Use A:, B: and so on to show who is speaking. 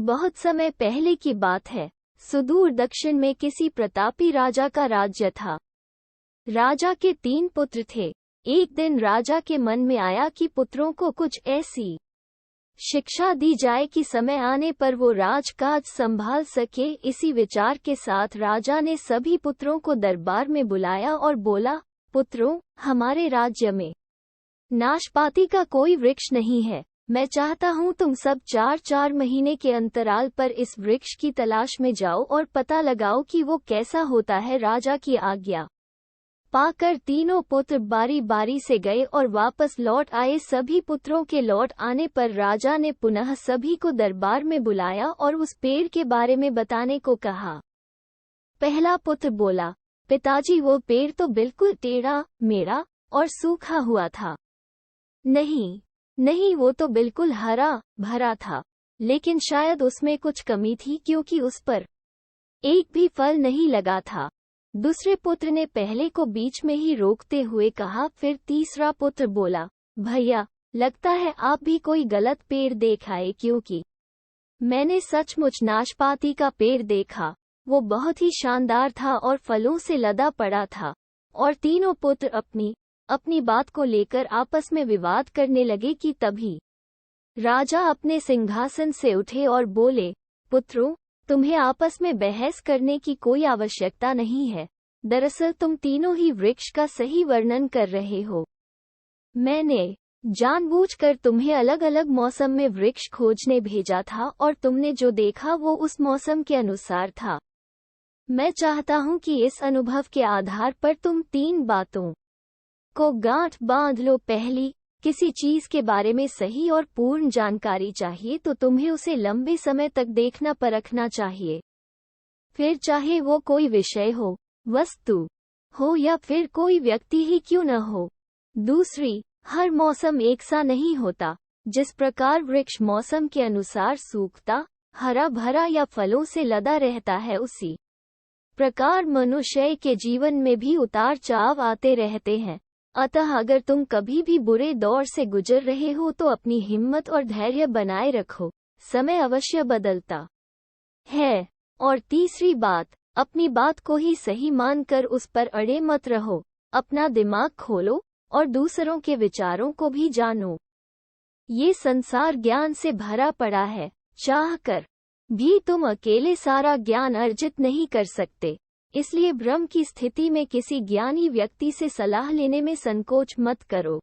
A: बहुत समय पहले की बात है। सुदूर दक्षिण में किसी प्रतापी राजा का राज्य था। राजा के 3 पुत्र थे। एक दिन राजा के मन में आया कि पुत्रों को कुछ ऐसी शिक्षा दी जाए कि समय आने पर वो राजकाज संभाल सके। इसी विचार के साथ राजा ने सभी पुत्रों को दरबार में बुलाया और बोला, पुत्रों, हमारे राज्य में नाशपाती का कोई वृक्ष नहीं है। मैं चाहता हूँ तुम सब 4-4 महीने के अंतराल पर इस वृक्ष की तलाश में जाओ और पता लगाओ कि वो कैसा होता है। राजा की आज्ञा पाकर तीनों पुत्र बारी बारी से गए और वापस लौट आए। सभी पुत्रों के लौट आने पर राजा ने पुनः सभी को दरबार में बुलाया और उस पेड़ के बारे में बताने को कहा। पहला पुत्र बोला, पिताजी, वो पेड़ तो बिल्कुल टेढ़ा मेढ़ा और सूखा हुआ था। नहीं, वो तो बिल्कुल हरा भरा था, लेकिन शायद उसमें कुछ कमी थी क्योंकि उस पर एक भी फल नहीं लगा था। दूसरे पुत्र ने पहले को बीच में ही रोकते हुए कहा। फिर तीसरा पुत्र बोला, भैया, लगता है आप भी कोई गलत पेड़ देख आए, क्योंकि मैंने सचमुच नाशपाती का पेड़ देखा। वो बहुत ही शानदार था और फलों से लदा पड़ा था। और तीनों पुत्र अपनी बात को लेकर आपस में विवाद करने लगे कि तभी राजा अपने सिंहासन से उठे और बोले, पुत्रों, तुम्हें आपस में बहस करने की कोई आवश्यकता नहीं है। दरअसल तुम तीनों ही वृक्ष का सही वर्णन कर रहे हो। मैंने जानबूझकर तुम्हें अलग अलग मौसम में वृक्ष खोजने भेजा था और तुमने जो देखा वो उस मौसम के अनुसार था। मैं चाहता हूँ कि इस अनुभव के आधार पर तुम 3 बातों को गांठ बांध लो। पहली, किसी चीज के बारे में सही और पूर्ण जानकारी चाहिए तो तुम्हें उसे लंबे समय तक देखना परखना चाहिए, फिर चाहे वो कोई विषय हो, वस्तु हो या फिर कोई व्यक्ति ही क्यों न हो। दूसरी, हर मौसम एक सा नहीं होता। जिस प्रकार वृक्ष मौसम के अनुसार सूखता, हरा भरा या फलों से लदा रहता है, उसी प्रकार मनुष्य के जीवन में भी उतार चढ़ाव आते रहते हैं। अतः अगर तुम कभी भी बुरे दौर से गुजर रहे हो तो अपनी हिम्मत और धैर्य बनाए रखो, समय अवश्य बदलता है। और तीसरी बात, अपनी बात को ही सही मानकर उस पर अड़े मत रहो। अपना दिमाग खोलो और दूसरों के विचारों को भी जानो। ये संसार ज्ञान से भरा पड़ा है, चाहकर भी तुम अकेले सारा ज्ञान अर्जित नहीं कर सकते। इसलिए भ्रम की स्थिति में किसी ज्ञानी व्यक्ति से सलाह लेने में संकोच मत करो।